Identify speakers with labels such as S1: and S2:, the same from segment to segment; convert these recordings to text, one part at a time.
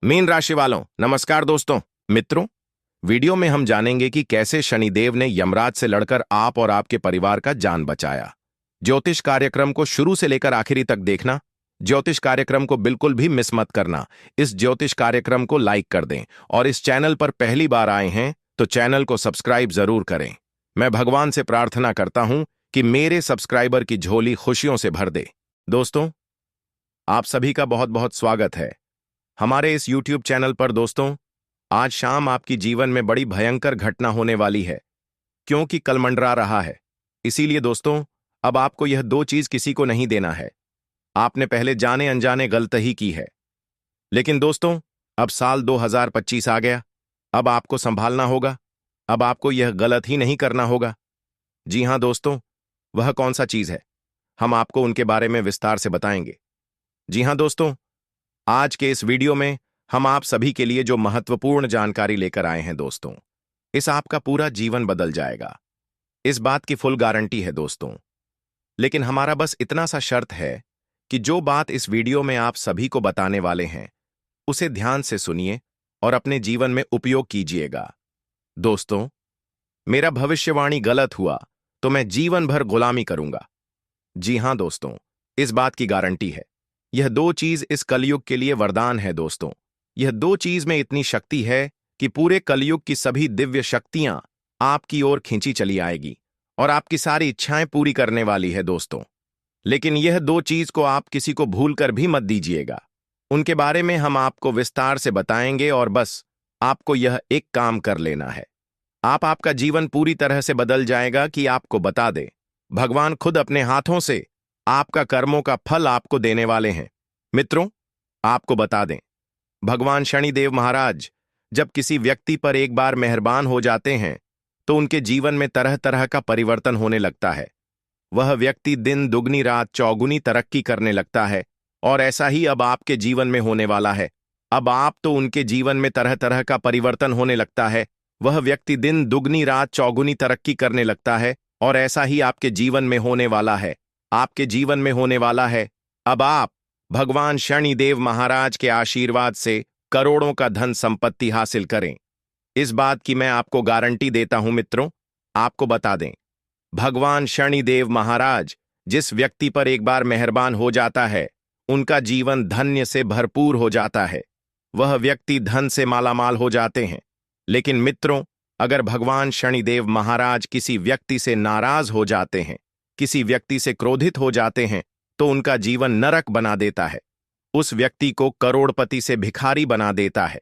S1: Mean राशि वालों, नमस्कार दोस्तों। मित्रों, वीडियो में हम जानेंगे कि कैसे शनिदेव ने यमराज से लड़कर आप और आपके परिवार का जान बचाया। ज्योतिष कार्यक्रम को शुरू से लेकर आखिरी तक देखना। ज्योतिष कार्यक्रम को बिल्कुल भी मिस मत करना। इस ज्योतिष कार्यक्रम को लाइक कर दें और इस चैनल पर पहली बार आए हैं तो चैनल को सब्सक्राइब जरूर करें। मैं भगवान से प्रार्थना करता हूं कि मेरे सब्सक्राइबर की झोली खुशियों से भर दे। दोस्तों, आप सभी का बहुत बहुत स्वागत है हमारे इस YouTube चैनल पर। दोस्तों, आज शाम आपकी जीवन में बड़ी भयंकर घटना होने वाली है, क्योंकि कल मंडरा रहा है। इसीलिए दोस्तों, अब आपको यह दो चीज किसी को नहीं देना है। आपने पहले जाने अनजाने गलत ही की है, लेकिन दोस्तों, अब साल 2025 आ गया। अब आपको संभालना होगा। अब आपको यह गलत ही नहीं करना होगा। जी हां दोस्तों, वह कौन सा चीज है, हम आपको उनके बारे में विस्तार से बताएंगे। जी हां दोस्तों, आज के इस वीडियो में हम आप सभी के लिए जो महत्वपूर्ण जानकारी लेकर आए हैं दोस्तों, इस आपका पूरा जीवन बदल जाएगा। इस बात की फुल गारंटी है दोस्तों। लेकिन हमारा बस इतना सा शर्त है कि जो बात इस वीडियो में आप सभी को बताने वाले हैं, उसे ध्यान से सुनिए और अपने जीवन में उपयोग कीजिएगा। दोस्तों, मेरा भविष्यवाणी गलत हुआ तो मैं जीवन भर गुलामी करूंगा। जी हां दोस्तों, इस बात की गारंटी है। यह दो चीज इस कलयुग के लिए वरदान है दोस्तों। यह दो चीज में इतनी शक्ति है कि पूरे कलयुग की सभी दिव्य शक्तियां आपकी ओर खींची चली आएगी और आपकी सारी इच्छाएं पूरी करने वाली है दोस्तों। लेकिन यह दो चीज को आप किसी को भूलकर भी मत दीजिएगा। उनके बारे में हम आपको विस्तार से बताएंगे और बस आपको यह एक काम कर लेना है। आपका जीवन पूरी तरह से बदल जाएगा कि आपको बता दे, भगवान खुद अपने हाथों से आपका कर्मों का फल आपको देने वाले हैं। मित्रों, आपको बता दें, भगवान शनिदेव महाराज जब किसी व्यक्ति पर एक बार मेहरबान हो जाते हैं तो उनके जीवन में तरह तरह का परिवर्तन होने लगता है। वह व्यक्ति दिन दुगनी रात चौगुनी तरक्की करने लगता है और ऐसा ही अब आपके जीवन में होने वाला है। अब आप तो उनके जीवन में तरह तरह का परिवर्तन होने लगता है। वह व्यक्ति दिन दुगनी रात चौगुनी तरक्की करने लगता है और ऐसा ही आपके जीवन में होने वाला है। आपके जीवन में होने वाला है। अब आप भगवान शनिदेव महाराज के आशीर्वाद से करोड़ों का धन संपत्ति हासिल करें। इस बात की मैं आपको गारंटी देता हूं मित्रों। आपको बता दें, भगवान शनिदेव महाराज जिस व्यक्ति पर एक बार मेहरबान हो जाता है, उनका जीवन धन्य से भरपूर हो जाता है। वह व्यक्ति धन से मालामाल हो जाते हैं। लेकिन मित्रों, अगर भगवान शनिदेव महाराज किसी व्यक्ति से नाराज हो जाते हैं, किसी व्यक्ति से क्रोधित हो जाते हैं, तो उनका जीवन नरक बना देता है। उस व्यक्ति को करोड़पति से भिखारी बना देता है।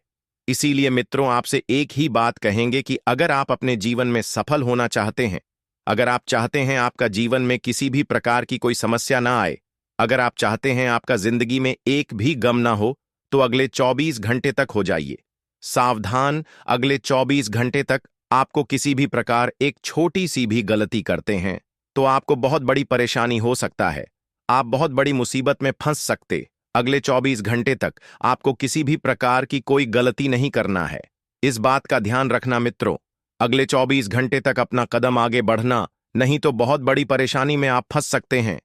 S1: इसीलिए मित्रों, आपसे एक ही बात कहेंगे कि अगर आप अपने जीवन में सफल होना चाहते हैं, अगर आप चाहते हैं आपका जीवन में किसी भी प्रकार की कोई समस्या ना आए, अगर आप चाहते हैं आपका जिंदगी में एक भी गम ना हो, तो अगले 24 घंटे तक हो जाइए सावधान। अगले 24 घंटे तक आपको किसी भी प्रकार एक छोटी सी भी गलती करते हैं तो आपको बहुत बड़ी परेशानी हो सकता है। आप बहुत बड़ी मुसीबत में फंस सकते। अगले 24 घंटे तक आपको किसी भी प्रकार की कोई गलती नहीं करना है। इस बात का ध्यान रखना मित्रों। अगले 24 घंटे तक अपना कदम आगे बढ़ना, नहीं तो बहुत बड़ी परेशानी में आप फंस सकते हैं।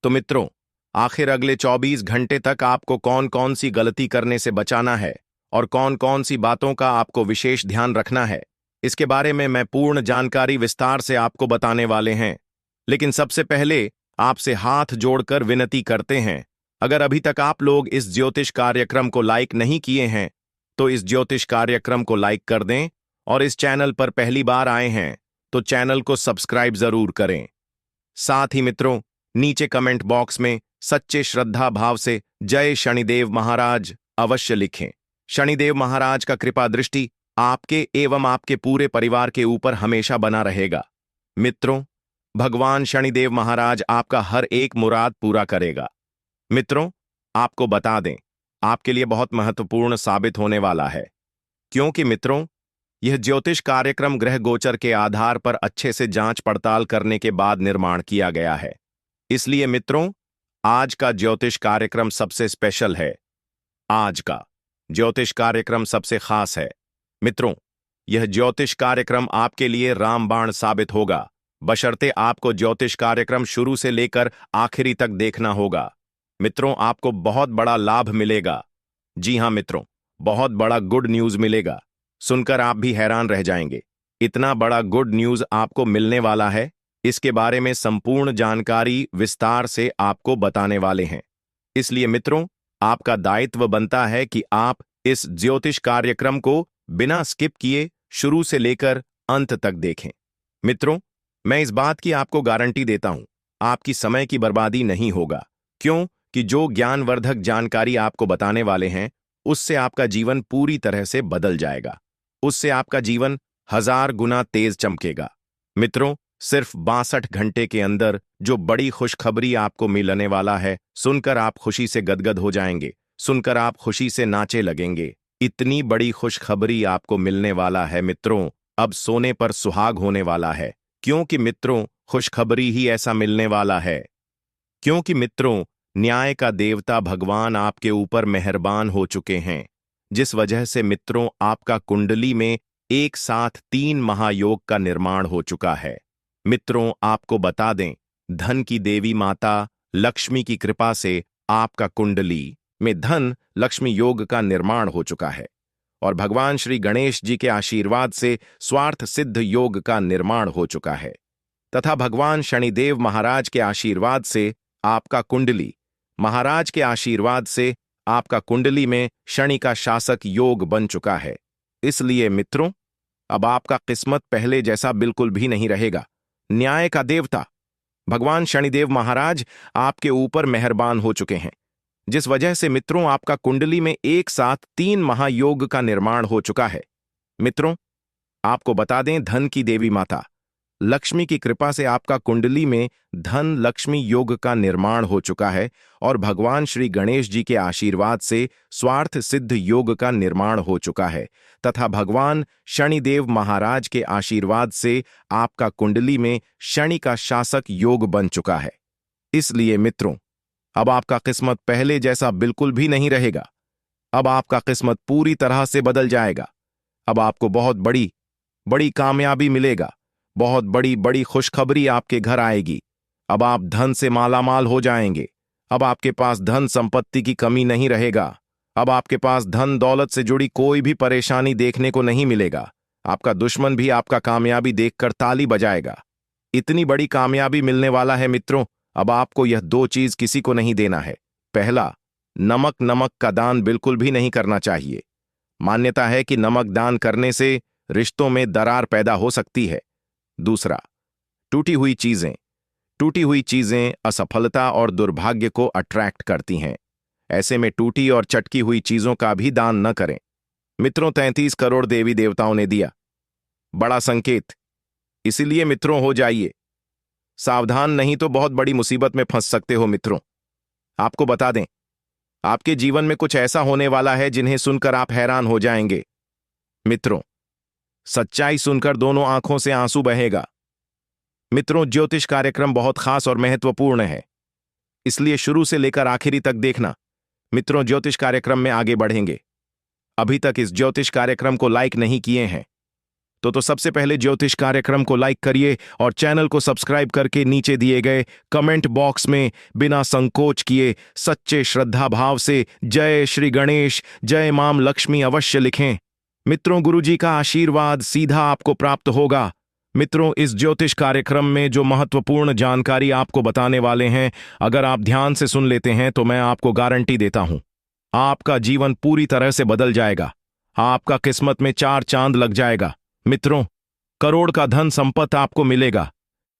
S1: तो मित्रों, आखिर अगले 24 घंटे तक आपको कौन कौन सी गलती करने से बचाना है और कौन कौन सी बातों का आपको विशेष ध्यान रखना है, इसके बारे में मैं पूर्ण जानकारी विस्तार से आपको बताने वाले हैं। लेकिन सबसे पहले आपसे हाथ जोड़कर विनती करते हैं, अगर अभी तक आप लोग इस ज्योतिष कार्यक्रम को लाइक नहीं किए हैं तो इस ज्योतिष कार्यक्रम को लाइक कर दें और इस चैनल पर पहली बार आए हैं तो चैनल को सब्सक्राइब जरूर करें। साथ ही मित्रों, नीचे कमेंट बॉक्स में सच्चे श्रद्धा भाव से जय शनिदेव महाराज अवश्य लिखें। शनिदेव महाराज का कृपा दृष्टि आपके एवं आपके पूरे परिवार के ऊपर हमेशा बना रहेगा। मित्रों, भगवान शनिदेव महाराज आपका हर एक मुराद पूरा करेगा। मित्रों, आपको बता दें, आपके लिए बहुत महत्वपूर्ण साबित होने वाला है, क्योंकि मित्रों, यह ज्योतिष कार्यक्रम ग्रह गोचर के आधार पर अच्छे से जांच पड़ताल करने के बाद निर्माण किया गया है। इसलिए मित्रों, आज का ज्योतिष कार्यक्रम सबसे स्पेशल है। आज का ज्योतिष कार्यक्रम सबसे खास है। मित्रों, यह ज्योतिष कार्यक्रम आपके लिए रामबाण साबित होगा, बशर्ते आपको ज्योतिष कार्यक्रम शुरू से लेकर आखिरी तक देखना होगा। मित्रों, आपको बहुत बड़ा लाभ मिलेगा। जी हां मित्रों, बहुत बड़ा गुड न्यूज मिलेगा। सुनकर आप भी हैरान रह जाएंगे। इतना बड़ा गुड न्यूज आपको मिलने वाला है, इसके बारे में संपूर्ण जानकारी विस्तार से आपको बताने वाले हैं। इसलिए मित्रों, आपका दायित्व बनता है कि आप इस ज्योतिष कार्यक्रम को बिना स्किप किए शुरू से लेकर अंत तक देखें। मित्रों, मैं इस बात की आपको गारंटी देता हूं, आपकी समय की बर्बादी नहीं होगा। क्यों कि जो ज्ञानवर्धक जानकारी आपको बताने वाले हैं, उससे आपका जीवन पूरी तरह से बदल जाएगा। उससे आपका जीवन 1000 गुना तेज चमकेगा। मित्रों, सिर्फ 62 घंटे के अंदर जो बड़ी खुशखबरी आपको मिलने वाला है, सुनकर आप खुशी से गदगद हो जाएंगे, सुनकर आप खुशी से नाचे लगेंगे। इतनी बड़ी खुशखबरी आपको मिलने वाला है मित्रों, अब सोने पर सुहाग होने वाला है। क्योंकि मित्रों, खुशखबरी ही ऐसा मिलने वाला है। क्योंकि मित्रों, न्याय का देवता भगवान आपके ऊपर मेहरबान हो चुके हैं, जिस वजह से मित्रों आपका कुंडली में एक साथ 3 महायोग का निर्माण हो चुका है। मित्रों, आपको बता दें, धन की देवी माता लक्ष्मी की कृपा से आपका कुंडली में धन लक्ष्मी योग का निर्माण हो चुका है और भगवान श्री गणेश जी के आशीर्वाद से स्वार्थ सिद्ध योग का निर्माण हो चुका है तथा भगवान शनिदेव महाराज के आशीर्वाद से आपका कुंडली महाराज के आशीर्वाद से आपका कुंडली में शनि का शासक योग बन चुका है। इसलिए मित्रों, अब आपका किस्मत पहले जैसा बिल्कुल भी नहीं रहेगा। न्याय का देवता भगवान शनिदेव महाराज आपके ऊपर मेहरबान हो चुके हैं, जिस वजह से मित्रों आपका कुंडली में एक साथ 3 महायोग का निर्माण हो चुका है। मित्रों, आपको बता दें, धन की देवी माता लक्ष्मी की कृपा से आपका कुंडली में धन लक्ष्मी योग का निर्माण हो चुका है और भगवान श्री गणेश जी के आशीर्वाद से स्वार्थ सिद्ध योग का निर्माण हो चुका है तथा भगवान शनिदेव महाराज के आशीर्वाद से आपका कुंडली में शनि का शासक योग बन चुका है। इसलिए मित्रों, अब आपका किस्मत पहले जैसा बिल्कुल भी नहीं रहेगा। अब आपका किस्मत पूरी तरह से बदल जाएगा। अब आपको बहुत बड़ी बड़ी कामयाबी मिलेगा, बहुत बड़ी बड़ी खुशखबरी आपके घर आएगी। अब आप धन से मालामाल हो जाएंगे। अब आपके पास धन संपत्ति की कमी नहीं रहेगा। अब आपके पास धन दौलत से जुड़ी कोई भी परेशानी देखने को नहीं मिलेगा। आपका दुश्मन भी आपका कामयाबी देखकर ताली बजाएगा। इतनी बड़ी कामयाबी मिलने वाला है मित्रों, अब आपको यह 2 चीज किसी को नहीं देना है। पहला, नमक का दान बिल्कुल भी नहीं करना चाहिए। मान्यता है कि नमक दान करने से रिश्तों में दरार पैदा हो सकती है। दूसरा, टूटी हुई चीजें असफलता और दुर्भाग्य को अट्रैक्ट करती हैं। ऐसे में टूटी और चटकी हुई चीजों का भी दान न करें। मित्रों, 33 करोड़ देवी देवताओं ने दिया बड़ा संकेत, इसीलिए मित्रों हो जाइए सावधान, नहीं तो बहुत बड़ी मुसीबत में फंस सकते हो। मित्रों, आपको बता दें, आपके जीवन में कुछ ऐसा होने वाला है जिन्हें सुनकर आप हैरान हो जाएंगे। मित्रों, सच्चाई सुनकर दोनों आंखों से आंसू बहेगा। मित्रों, ज्योतिष कार्यक्रम बहुत खास और महत्वपूर्ण है, इसलिए शुरू से लेकर आखिरी तक देखना। मित्रों, ज्योतिष कार्यक्रम में आगे बढ़ेंगे। अभी तक इस ज्योतिष कार्यक्रम को लाइक नहीं किए हैं तो सबसे पहले ज्योतिष कार्यक्रम को लाइक करिए और चैनल को सब्सक्राइब करके नीचे दिए गए कमेंट बॉक्स में बिना संकोच किए सच्चे श्रद्धा भाव से जय श्री गणेश, जय मां लक्ष्मी अवश्य लिखें। मित्रों, गुरुजी का आशीर्वाद सीधा आपको प्राप्त होगा। मित्रों, इस ज्योतिष कार्यक्रम में जो महत्वपूर्ण जानकारी आपको बताने वाले हैं, अगर आप ध्यान से सुन लेते हैं तो मैं आपको गारंटी देता हूं, आपका जीवन पूरी तरह से बदल जाएगा। आपका किस्मत में 4 चांद लग जाएगा। मित्रों, करोड़ का धन संपत्ति आपको मिलेगा,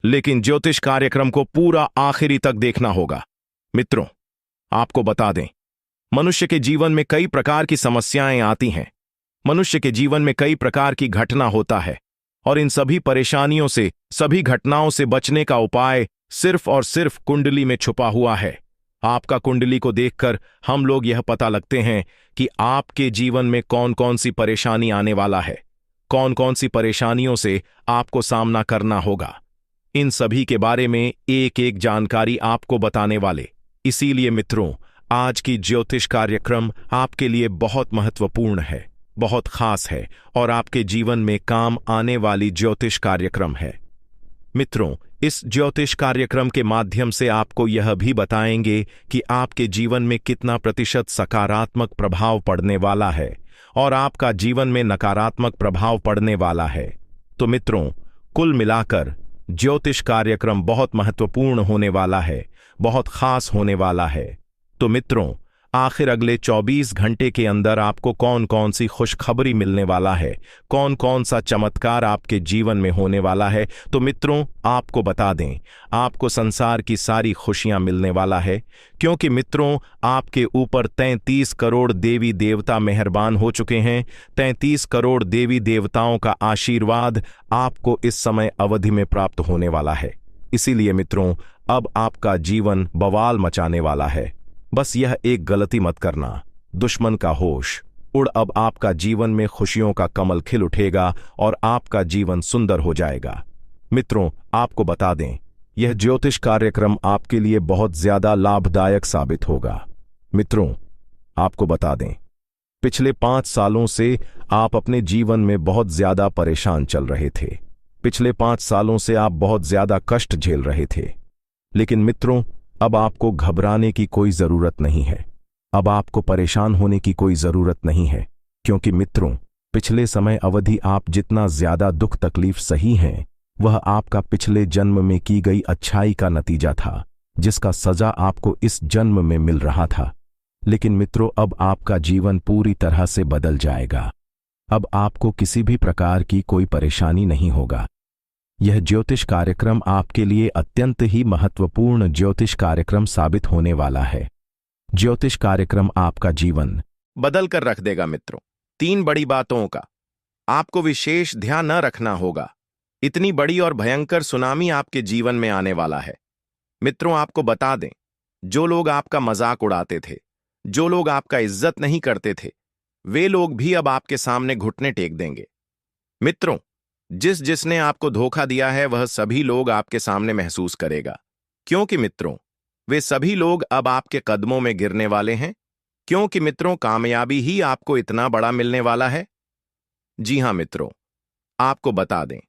S1: लेकिन ज्योतिष कार्यक्रम को पूरा आखिरी तक देखना होगा। मित्रों, आपको बता दें, मनुष्य के जीवन में कई प्रकार की समस्याएं आती हैं। मनुष्य के जीवन में कई प्रकार की घटना होता है और इन सभी परेशानियों से, सभी घटनाओं से बचने का उपाय सिर्फ और सिर्फ कुंडली में छुपा हुआ है। आपका कुंडली को देखकर हम लोग यह पता लगते हैं कि आपके जीवन में कौन कौन सी परेशानी आने वाला है, कौन कौन सी परेशानियों से आपको सामना करना होगा। इन सभी के बारे में एक एक जानकारी आपको बताने वाले। इसीलिए मित्रों, आज की ज्योतिष कार्यक्रम आपके लिए बहुत महत्वपूर्ण है, बहुत खास है और आपके जीवन में काम आने वाली ज्योतिष कार्यक्रम है। मित्रों, इस ज्योतिष कार्यक्रम के माध्यम से आपको यह भी बताएंगे कि आपके जीवन में कितना प्रतिशत सकारात्मक प्रभाव पड़ने वाला है और आपका जीवन में नकारात्मक प्रभाव पड़ने वाला है। तो मित्रों, कुल मिलाकर ज्योतिष कार्यक्रम बहुत महत्वपूर्ण होने वाला है, बहुत खास होने वाला है। तो मित्रों, आखिर अगले 24 घंटे के अंदर आपको कौन कौन सी खुशखबरी मिलने वाला है, कौन कौन सा चमत्कार आपके जीवन में होने वाला है, तो मित्रों आपको बता दें, आपको संसार की सारी खुशियां मिलने वाला है। क्योंकि मित्रों, आपके ऊपर 33 करोड़ देवी देवता मेहरबान हो चुके हैं। 33 करोड़ देवी देवताओं का आशीर्वाद आपको इस समय अवधि में प्राप्त होने वाला है। इसीलिए मित्रों, अब आपका जीवन बवाल मचाने वाला है। बस यह एक गलती मत करना, दुश्मन का होश उड़। अब आपका जीवन में खुशियों का कमल खिल उठेगा और आपका जीवन सुंदर हो जाएगा। मित्रों, आपको बता दें, यह ज्योतिष कार्यक्रम आपके लिए बहुत ज्यादा लाभदायक साबित होगा। मित्रों, आपको बता दें, पिछले 5 सालों से आप अपने जीवन में बहुत ज्यादा परेशान चल रहे थे। पिछले 5 सालों से आप बहुत ज्यादा कष्ट झेल रहे थे। लेकिन मित्रों, अब आपको घबराने की कोई जरूरत नहीं है। अब आपको परेशान होने की कोई जरूरत नहीं है। क्योंकि मित्रों, पिछले समय अवधि आप जितना ज्यादा दुख तकलीफ सही हैं, वह आपका पिछले जन्म में की गई अच्छाई का नतीजा था, जिसका सजा आपको इस जन्म में मिल रहा था। लेकिन मित्रों, अब आपका जीवन पूरी तरह से बदल जाएगा। अब आपको किसी भी प्रकार की कोई परेशानी नहीं होगा। यह ज्योतिष कार्यक्रम आपके लिए अत्यंत ही महत्वपूर्ण ज्योतिष कार्यक्रम साबित होने वाला है। ज्योतिष कार्यक्रम आपका जीवन बदल कर रख देगा। मित्रों, 3 बड़ी बातों का आपको विशेष ध्यान न रखना होगा। इतनी बड़ी और भयंकर सुनामी आपके जीवन में आने वाला है। मित्रों, आपको बता दें, जो लोग आपका मजाक उड़ाते थे, जो लोग आपका इज्जत नहीं करते थे, वे लोग भी अब आपके सामने घुटने टेक देंगे। मित्रों, जिसने आपको धोखा दिया है, वह सभी लोग आपके सामने महसूस करेगा। क्योंकि मित्रों, वे सभी लोग अब आपके कदमों में गिरने वाले हैं। क्योंकि मित्रों, कामयाबी ही आपको इतना बड़ा मिलने वाला है। जी हां मित्रों, आपको बता दें,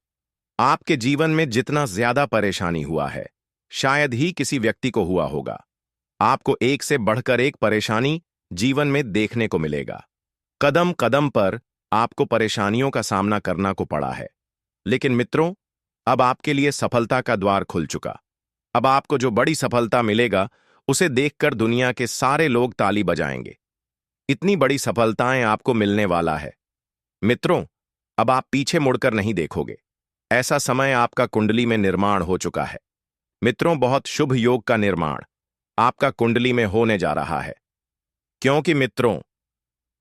S1: आपके जीवन में जितना ज्यादा परेशानी हुआ है, शायद ही किसी व्यक्ति को हुआ होगा। आपको एक से बढ़कर एक परेशानी जीवन में देखने को मिलेगा। कदम कदम पर आपको परेशानियों का सामना करना को पड़ा है। लेकिन मित्रों, अब आपके लिए सफलता का द्वार खुल चुका। अब आपको जो बड़ी सफलता मिलेगा, उसे देखकर दुनिया के सारे लोग ताली बजाएंगे। इतनी बड़ी सफलताएं आपको मिलने वाला है। मित्रों, अब आप पीछे मुड़कर नहीं देखोगे। ऐसा समय आपका कुंडली में निर्माण हो चुका है। मित्रों, बहुत शुभ योग का निर्माण आपका कुंडली में होने जा रहा है। क्योंकि मित्रों,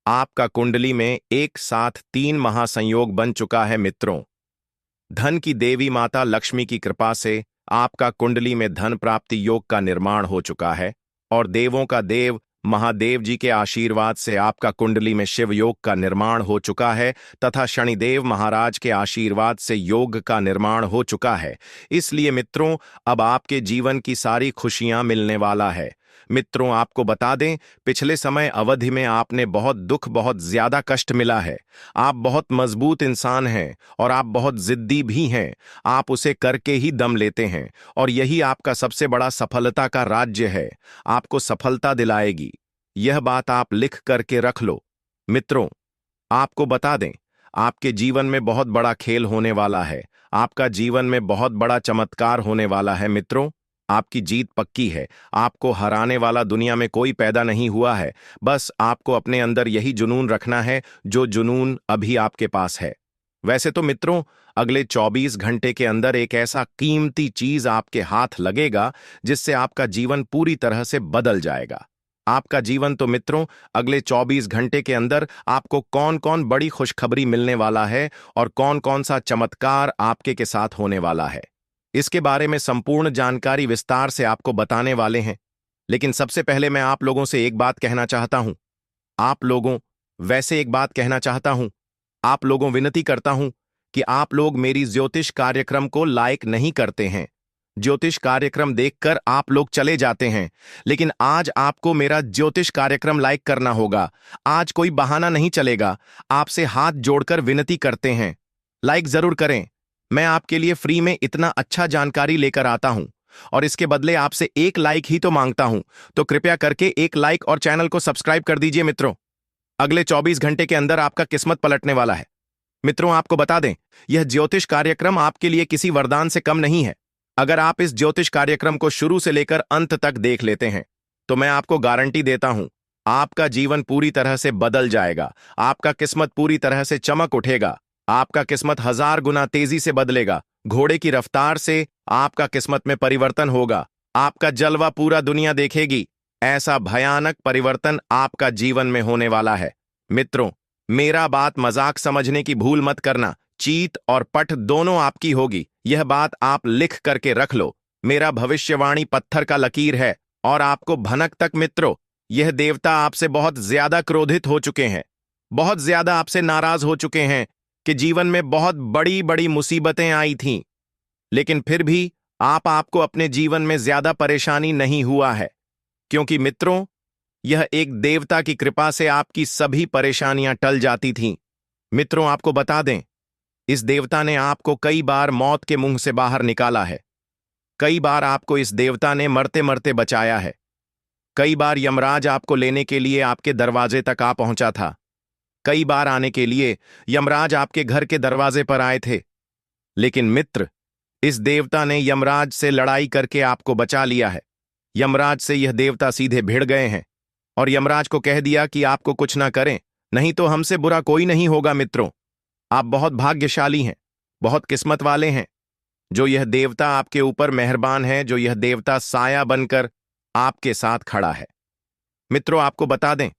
S1: आपका कुंडली में एक साथ 3 महासंयोग बन चुका है। मित्रों, धन की देवी माता लक्ष्मी की कृपा से आपका कुंडली में धन प्राप्ति योग का निर्माण हो चुका है। और देवों का देव महादेव जी के आशीर्वाद से आपका कुंडली में शिव योग का निर्माण हो चुका है तथा शनिदेव महाराज के आशीर्वाद से योग का निर्माण हो चुका है। इसलिए मित्रों, अब आपके जीवन की सारी खुशियां मिलने वाला है। मित्रों, आपको बता दें, पिछले समय अवधि में आपने बहुत दुख, बहुत ज्यादा कष्ट मिला है। आप बहुत मजबूत इंसान हैं और आप बहुत जिद्दी भी हैं। आप उसे करके ही दम लेते हैं और यही आपका सबसे बड़ा सफलता का राज्य है। आपको सफलता दिलाएगी, यह बात आप लिख करके रख लो। मित्रों, आपको बता दें, आपके जीवन में बहुत बड़ा खेल होने वाला है। आपका जीवन में बहुत बड़ा चमत्कार होने वाला है। मित्रों, आपकी जीत पक्की है। आपको हराने वाला दुनिया में कोई पैदा नहीं हुआ है। बस आपको अपने अंदर यही जुनून रखना है, जो जुनून अभी आपके पास है। वैसे तो मित्रों, अगले 24 घंटे के अंदर एक ऐसा कीमती चीज आपके हाथ लगेगा, जिससे आपका जीवन पूरी तरह से बदल जाएगा। आपका जीवन तो मित्रों, अगले 24 घंटे के अंदर आपको कौन कौन बड़ी खुशखबरी मिलने वाला है और कौन कौन सा चमत्कार आपके के साथ होने वाला है, इसके बारे में संपूर्ण जानकारी विस्तार से आपको बताने वाले हैं। लेकिन सबसे पहले मैं आप लोगों से एक बात कहना चाहता हूं। आप लोगों विनती करता हूं कि आप लोग मेरी ज्योतिष कार्यक्रम को लाइक नहीं करते हैं। ज्योतिष कार्यक्रम देखकर आप लोग चले जाते हैं। लेकिन आज आपको मेरा ज्योतिष कार्यक्रम लाइक करना होगा। आज कोई बहाना नहीं चलेगा। आपसे हाथ जोड़कर विनती करते हैं, लाइक जरूर करें। मैं आपके लिए फ्री में इतना अच्छा जानकारी लेकर आता हूं और इसके बदले आपसे एक लाइक ही तो मांगता हूं। तो कृपया करके एक लाइक और चैनल को सब्सक्राइब कर दीजिए मित्रों। अगले 24 घंटे के अंदर आपका किस्मत पलटने वाला है। मित्रों, आपको बता दें, यह ज्योतिष कार्यक्रम आपके लिए किसी वरदान से कम नहीं है। अगर आप इस ज्योतिष कार्यक्रम को शुरू से लेकर अंत तक देख लेते हैं तो मैं आपको गारंटी देता हूं, आपका जीवन पूरी तरह से बदल जाएगा। आपका किस्मत पूरी तरह से चमक उठेगा। आपका किस्मत 1000 गुना तेजी से बदलेगा। घोड़े की रफ्तार से आपका किस्मत में परिवर्तन होगा। आपका जलवा पूरा दुनिया देखेगी। ऐसा भयानक परिवर्तन आपका जीवन में होने वाला है। मित्रों, मेरा बात मजाक समझने की भूल मत करना। चीत और पट दोनों आपकी होगी। यह बात आप लिख करके रख लो। मेरा भविष्यवाणी पत्थर का लकीर है और आपको भनक तक। मित्रों, यह देवता आपसे बहुत ज्यादा क्रोधित हो चुके हैं, बहुत ज्यादा आपसे नाराज हो चुके हैं कि जीवन में बहुत बड़ी बड़ी मुसीबतें आई थीं, लेकिन फिर भी आपको अपने जीवन में ज्यादा परेशानी नहीं हुआ है, क्योंकि मित्रों, यह एक देवता की कृपा से आपकी सभी परेशानियां टल जाती थीं। मित्रों, आपको बता दें, इस देवता ने आपको कई बार मौत के मुंह से बाहर निकाला है। कई बार आपको इस देवता ने मरते मरते बचाया है। कई बार यमराज आपको लेने के लिए आपके दरवाजे तक आ पहुंचा था। कई बार आने के लिए यमराज आपके घर के दरवाजे पर आए थे। लेकिन मित्र, इस देवता ने यमराज से लड़ाई करके आपको बचा लिया है। यमराज से यह देवता सीधे भिड़ गए हैं और यमराज को कह दिया कि आपको कुछ ना करें, नहीं तो हमसे बुरा कोई नहीं होगा। मित्रों, आप बहुत भाग्यशाली हैं, बहुत किस्मत वाले हैं, जो यह देवता आपके ऊपर मेहरबान है, जो यह देवता साया बनकर आपके साथ खड़ा है। मित्रों, आपको बता दें,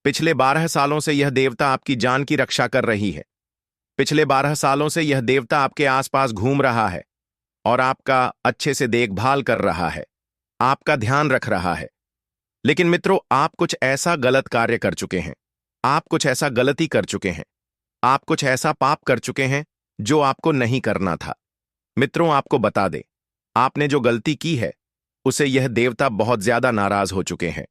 S1: पिछले 12 सालों से यह देवता आपकी जान की रक्षा कर रही है। पिछले 12 सालों से यह देवता आपके आसपास घूम रहा है और आपका अच्छे से देखभाल कर रहा है, आपका ध्यान रख रहा है। लेकिन मित्रों, आप कुछ ऐसा गलत कार्य कर चुके हैं, आप कुछ ऐसा गलती कर चुके हैं, आप कुछ ऐसा पाप कर चुके हैं जो आपको नहीं करना था। मित्रों, आपको बता दें, आपने जो गलती की है उसे यह देवता बहुत ज्यादा नाराज हो चुके हैं।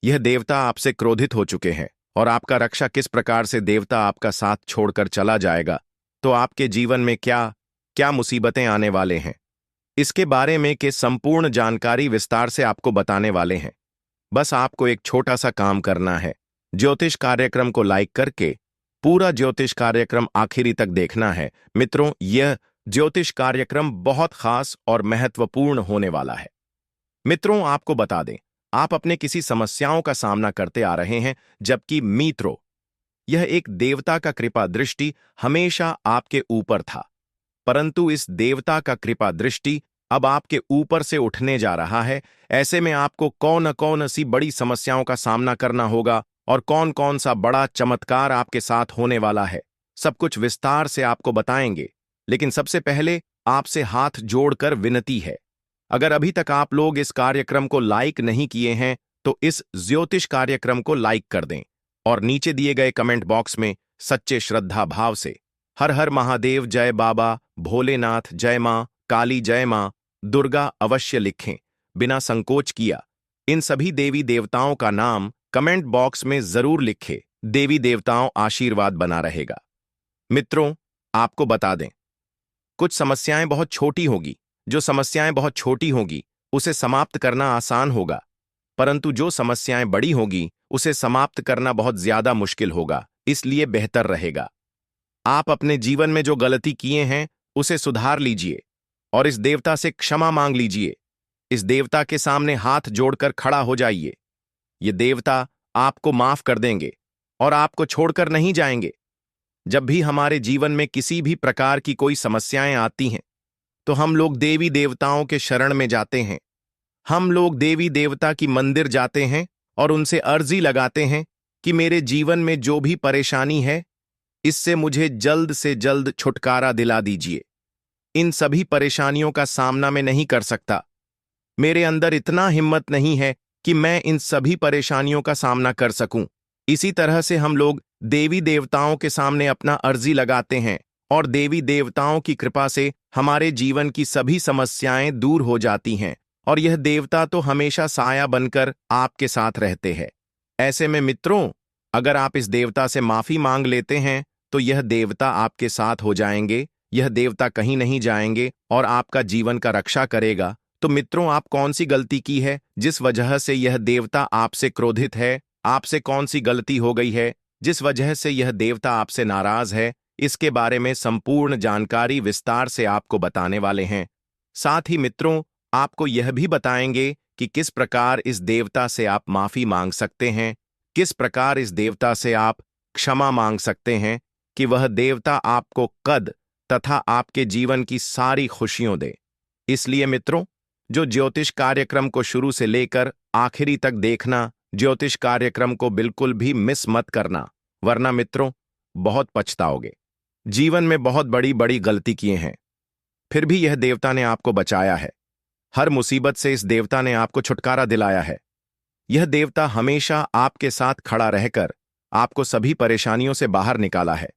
S1: यह देवता आपसे क्रोधित हो चुके हैं और आपका रक्षा किस प्रकार से देवता आपका साथ छोड़कर चला जाएगा, तो आपके जीवन में क्या क्या मुसीबतें आने वाले हैं, इसके बारे में के संपूर्ण जानकारी विस्तार से आपको बताने वाले हैं। बस आपको एक छोटा सा काम करना है, ज्योतिष कार्यक्रम को लाइक करके पूरा ज्योतिष कार्यक्रम आखिरी तक देखना है। मित्रों, यह ज्योतिष कार्यक्रम बहुत खास और महत्वपूर्ण होने वाला है। मित्रों, आपको बता दें, आप अपने किसी समस्याओं का सामना करते आ रहे हैं, जबकि मित्रों, यह एक देवता का कृपा दृष्टि हमेशा आपके ऊपर था, परंतु इस देवता का कृपा दृष्टि अब आपके ऊपर से उठने जा रहा है। ऐसे में आपको कौन कौन सी बड़ी समस्याओं का सामना करना होगा और कौन कौन सा बड़ा चमत्कार आपके साथ होने वाला है, सब कुछ विस्तार से आपको बताएंगे। लेकिन सबसे पहले आपसे हाथ जोड़कर विनती है, अगर अभी तक आप लोग इस कार्यक्रम को लाइक नहीं किए हैं तो इस ज्योतिष कार्यक्रम को लाइक कर दें और नीचे दिए गए कमेंट बॉक्स में सच्चे श्रद्धा भाव से हर हर महादेव, जय बाबा भोलेनाथ, जय मां काली, जय मां दुर्गा अवश्य लिखें। बिना संकोच किया इन सभी देवी देवताओं का नाम कमेंट बॉक्स में जरूर लिखें। देवी देवताओं आशीर्वाद बना रहेगा। मित्रों, आपको बता दें, कुछ समस्याएं बहुत छोटी होगी। जो समस्याएं बहुत छोटी होगी उसे समाप्त करना आसान होगा, परंतु जो समस्याएं बड़ी होगी उसे समाप्त करना बहुत ज्यादा मुश्किल होगा। इसलिए बेहतर रहेगा आप अपने जीवन में जो गलती किए हैं उसे सुधार लीजिए और इस देवता से क्षमा मांग लीजिए। इस देवता के सामने हाथ जोड़कर खड़ा हो जाइए। ये देवता आपको माफ कर देंगे और आपको छोड़कर नहीं जाएंगे। जब भी हमारे जीवन में किसी भी प्रकार की कोई समस्याएं आती हैं तो हम लोग देवी देवताओं के शरण में जाते हैं। हम लोग देवी देवता की मंदिर जाते हैं और उनसे अर्जी लगाते हैं कि मेरे जीवन में जो भी परेशानी है इससे मुझे जल्द से जल्द छुटकारा दिला दीजिए। इन सभी परेशानियों का सामना मैं नहीं कर सकता। मेरे अंदर इतना हिम्मत नहीं है कि मैं इन सभी परेशानियों का सामना कर सकूं। इसी तरह से हम लोग देवी देवताओं के सामने अपना अर्जी लगाते हैं और देवी देवताओं की कृपा से हमारे जीवन की सभी समस्याएं दूर हो जाती हैं और यह देवता तो हमेशा साया बनकर आपके साथ रहते हैं। ऐसे में मित्रों, अगर आप इस देवता से माफी मांग लेते हैं तो यह देवता आपके साथ हो जाएंगे। यह देवता कहीं नहीं जाएंगे और आपका जीवन का रक्षा करेगा। तो मित्रों, आप कौन सी गलती की है जिस वजह से यह देवता आपसे क्रोधित है? आपसे कौन सी गलती हो गई है जिस वजह से यह देवता आपसे नाराज है, इसके बारे में संपूर्ण जानकारी विस्तार से आपको बताने वाले हैं। साथ ही मित्रों, आपको यह भी बताएंगे कि किस प्रकार इस देवता से आप माफी मांग सकते हैं, किस प्रकार इस देवता से आप क्षमा मांग सकते हैं कि वह देवता आपको कद तथा आपके जीवन की सारी खुशियों दे। इसलिए मित्रों, जो ज्योतिष कार्यक्रम को शुरू से लेकर आखिरी तक देखना, ज्योतिष कार्यक्रम को बिल्कुल भी मिस मत करना, वरना मित्रों बहुत पछताओगे। जीवन में बहुत बड़ी बड़ी गलती किए हैं, फिर भी यह देवता ने आपको बचाया है। हर मुसीबत से इस देवता ने आपको छुटकारा दिलाया है। यह देवता हमेशा आपके साथ खड़ा रहकर आपको सभी परेशानियों से बाहर निकाला है।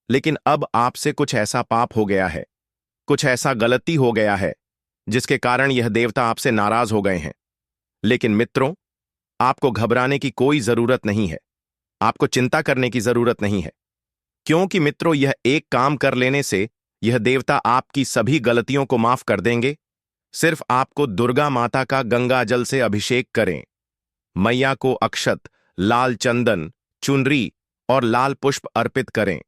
S1: लेकिन अब आपसे कुछ ऐसा पाप हो गया है, कुछ ऐसा गलती हो गया है, जिसके कारण यह देवता आपसे नाराज हो गए हैं। लेकिन मित्रों, आपको घबराने की कोई जरूरत नहीं है, आपको चिंता करने की जरूरत नहीं है, क्योंकि मित्रों यह एक काम कर लेने से यह देवता आपकी सभी गलतियों को माफ कर देंगे। सिर्फ आपको दुर्गा माता का गंगा जल से अभिषेक करें। मैया को अक्षत, लाल चंदन, चुनरी और लाल पुष्प अर्पित करें।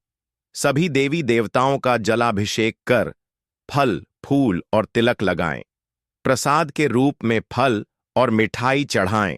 S1: सभी देवी देवताओं का जलाभिषेक कर फल, फूल और तिलक लगाएं। प्रसाद के रूप में फल और मिठाई चढ़ाएं।